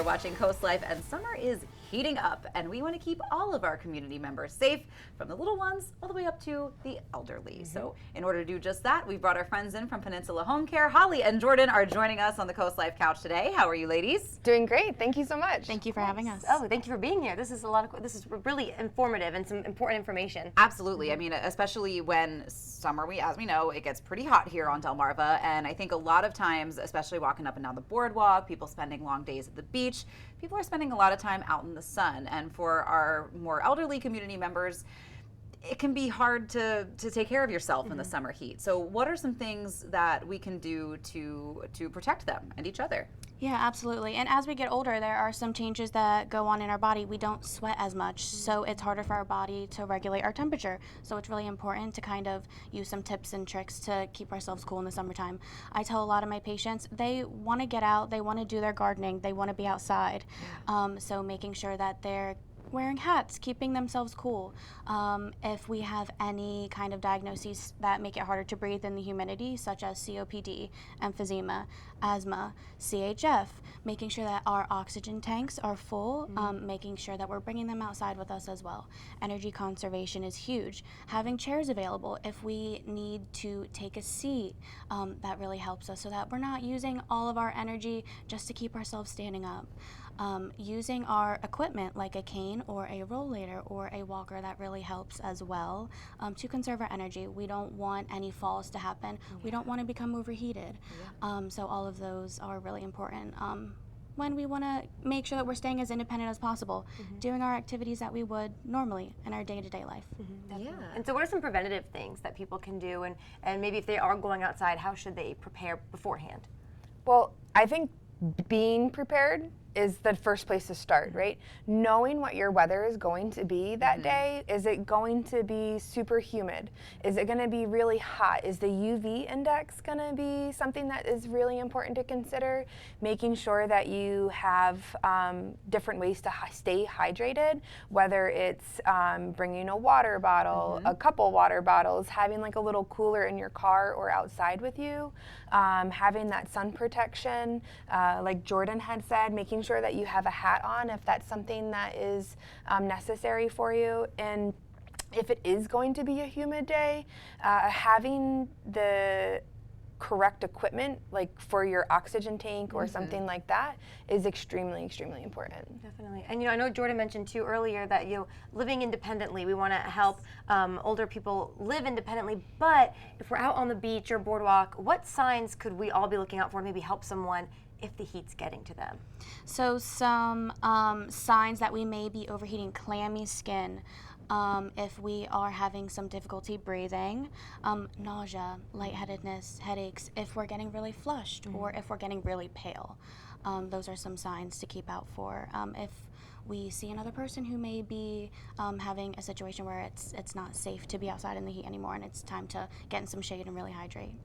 watching Coast Life, and summer is heating up, and we want to keep all of our community members safe, from the little ones all the way up to the elderly. So in order to do just that, we've brought our friends in from Peninsula Home Care. Holly and Jordan are joining us on the Coast Life couch today. How are you ladies? Doing great. Thank you so much. Thank you for having us. Oh, thank you for being here. This is really informative and some important information. Absolutely. I mean, especially when summer, as we know, it gets pretty hot here on Delmarva, and I think a lot of times, especially walking up and down the boardwalk, people spending long days at the beach, people are spending a lot of time out in the sun. And for our more elderly community members, it can be hard to take care of yourself in the summer heat. So what are some things that we can do to protect them and each other? Yeah, absolutely. And as we get older, there are some changes that go on in our body. We don't sweat as much, so it's harder for our body to regulate our temperature. So it's really important to kind of use some tips and tricks to keep ourselves cool in the summertime. I tell a lot of my patients, they want to get out, they want to do their gardening, they want to be outside. So making sure that they're wearing hats, keeping themselves cool. If we have any kind of diagnoses that make it harder to breathe in the humidity, such as COPD, emphysema, asthma, CHF, making sure that our oxygen tanks are full, making sure that we're bringing them outside with us as well. Energy conservation is huge. Having chairs available if we need to take a seat, that really helps us so that we're not using all of our energy just to keep ourselves standing up. Using our equipment like a cane or a rollator or a walker, that really helps as well to conserve our energy. We don't want any falls to happen. We don't want to become overheated. So all of those are really important when we want to make sure that we're staying as independent as possible, doing our activities that we would normally in our day-to-day life. And so what are some preventative things that people can do, and maybe if they are going outside, how should they prepare beforehand? Well, I think being prepared is the first place to start, right? Knowing what your weather is going to be that day. Is it going to be super humid? Is it going to be really hot? Is the UV index going to be something that is really important to consider? Making sure that you have different ways to stay hydrated, whether it's bringing a water bottle, a couple water bottles, having like a little cooler in your car or outside with you, having that sun protection, like Jordan had said, making sure that you have a hat on if that's something that is necessary for you. And if it is going to be a humid day, having the correct equipment, like for your oxygen tank or something like that, is extremely, extremely important. Definitely. And I know Jordan mentioned too earlier that living independently, we want to help older people live independently, but if we're out on the beach or boardwalk, what signs could we all be looking out for, maybe help someone if the heat's getting to them? So some signs that we may be overheating: clammy skin, if we are having some difficulty breathing, nausea, lightheadedness, headaches, if we're getting really flushed or if we're getting really pale. Those are some signs to keep out for. If we see another person who may be having a situation where it's not safe to be outside in the heat anymore and it's time to get in some shade and really hydrate.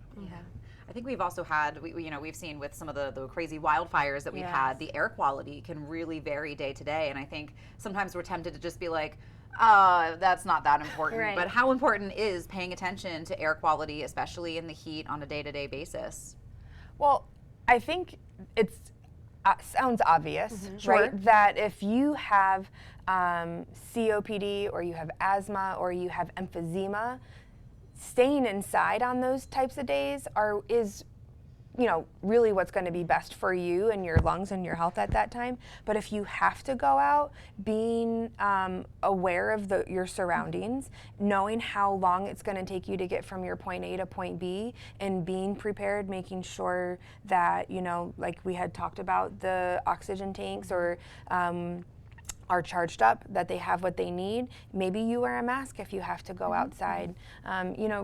I think we've also had, we've seen with some of the crazy wildfires that we've had, the air quality can really vary day to day. And I think sometimes we're tempted to just be like, that's not that important. Right. But how important is paying attention to air quality, especially in the heat on a day-to-day basis? Well, I think it's sounds obvious, right? That if you have COPD or you have asthma or you have emphysema, staying inside on those types of days is really what's going to be best for you and your lungs and your health at that time. But if you have to go out, being aware of your surroundings, knowing how long it's going to take you to get from your point A to point B, and being prepared, making sure that, like we had talked about, the oxygen tanks or are charged up, that they have what they need. Maybe you wear a mask if you have to go outside.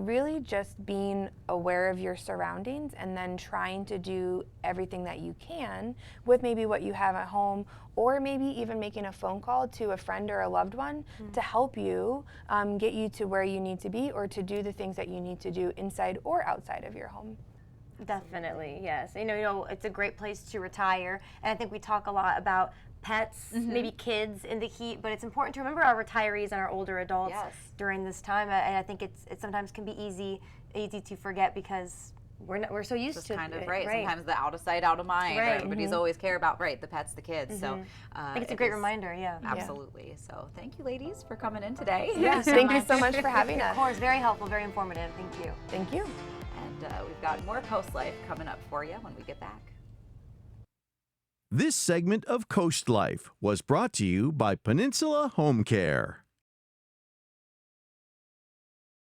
Really just being aware of your surroundings and then trying to do everything that you can with maybe what you have at home, or maybe even making a phone call to a friend or a loved one to help you get you to where you need to be, or to do the things that you need to do inside or outside of your home. Definitely, yes. It's a great place to retire, and I think we talk a lot about pets, maybe kids in the heat, but it's important to remember our retirees and our older adults during this time. And I think it sometimes can be easy to forget because we're so used Just to kind of it, right. Sometimes the out of sight, out of mind. Right. Everybody's always care about the pets, the kids. So I think it's a great reminder. Yeah. Absolutely. So thank you, ladies, for coming in today. Yeah, thank you so much for having us. Of course, very helpful, very informative. Thank you. Thank you. And we've got more Coast Life coming up for you when we get back. This segment of Coast Life was brought to you by Peninsula Home Care.